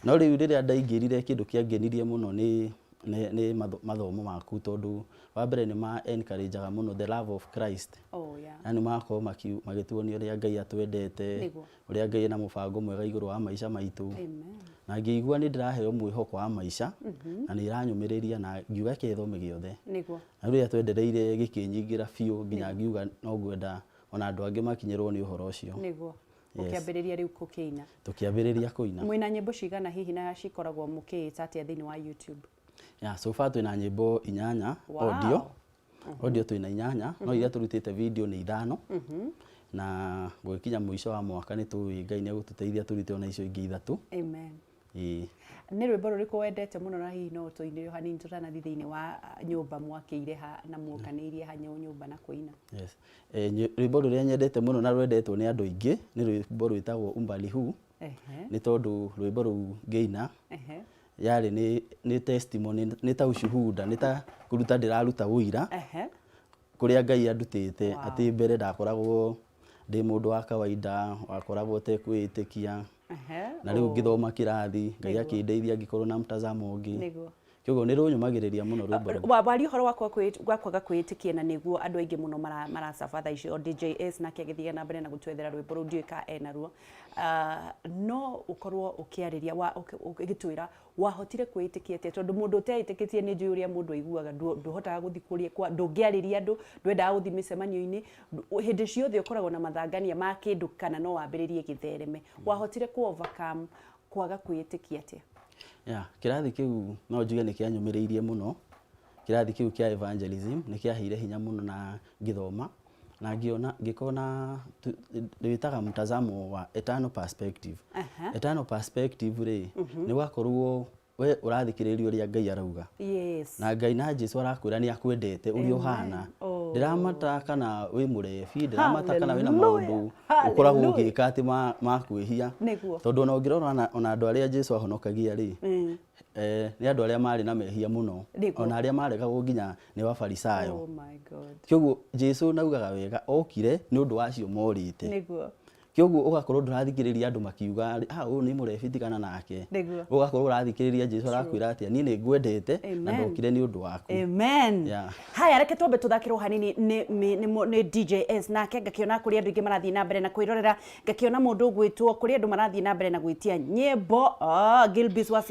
no riu riria ndaingirire kindu kiangenirie muno ni mathomo maku tondu wa mbere ni ma encourageaga muno the love of Christ. Yani makorwo magituonia uria Ngai atwendete, uria Ngai ena mubango mwega iguru wa maica maitu. Na ngĩigua ni ndiraheo mwĩhoko wa maica na ni iranyumiriria na ngiuga kethome giothe. Na riria twendereire gikinyingira biu nginya ngiuga no ngwenda ona andu angi makinyirwo ni uhoro ucio. Ukiambiriria riu kukiina. Tukiambiriria kuina. Mwina nyimbo cigana hihi na cikoragwo mukiita atia thini wa YouTube? So far twina nyimbo 8 audio. Audio twina 8 no iria turutite video ni 5. Na gwikinya muico wa mwaka ni tuwi Ngai ni gututeithia turite ona icio ingi 3. Amen. Ni rwimbo ruriku wendete muno na hihi no tuinire hanini tutanathi thiini wa nyumba mwakire ha na muokanirie ha nyumba na kuina? Yes. Rwimbo ruria nyendete muno na rwendetwo ni andu aingi ni rwimbo rwitagwo Umbali Huu. Ni tondu rwimbo ru ngeina yari ni testimony, ni ta ushuhuda, ni ta kuruta ndiraruta uira kuria Ngai andutite ati mbere ndakoragwo ndi mundu wa kawaida wakoragwo te kwitikia na riu ngithoma kirathi Ngai akindeithia ngikorwo na mtazamo ungi kyogo ni runyumagiriria muno rwimbo wari uhoro wakwaga kwitikia na niguo andu aingi muno maracafa tha icio DJS na kigithia na mbere na gutwethera rwimbo ru ndiuka enaruo no ukorwo ukiariria ugitwira wahotire kwitikia te tondu mundu uteitikitie ni njui uria mundu aiguaga nduhotaga guthikuria kwa ndungiariria andu ndwendaga guthi micemanio-ini hindi ciothe ukoragwo na mathangania ma kindu kana no wambiririe githereme wahotire ku overcome kwaga kwitikia te? Kirathi kiu no njuge ni kianyumiriirie muno. Kirathi kiu kia evangelism ni kiaheire hinya muno na ngithoma na ngikona nditaga mtazamo wa eternal perspective. Eternal perspective ri ni wakorwo we urathikiriria uria Ngai arauga. Na Ngai na Jesu arakwira ni akwendete uri uhana. Ndiramata kana wi murebi, ndiramata kana wina maundu ukoragwo ugika ati makwihia. Tondu ona ngirora ona andu aria Jesu ahonokagia ri ni andu aria mari na mehia muno, ona aria maregagwo nginya ni Wafarisayo. Kyoguo Jesu naugaga wega okire ni undu wacio morite. Kyoguo ugakorwo ndurathikiriria andu makiuga uyu ni murebi kana nake. Ugakorwo urathikiriria Jesu arakwira ati ni ngwendete na ndokire ni undu waku. Amen. Haya reke twambe tuthakirwo hanini ni DJS nake ngakiona kuri andu ingi marathii na mbere na kwirorera ngakiona mundu gwitwo kuri andu marathii na mbere na gwitia nyimbo Gilbis wa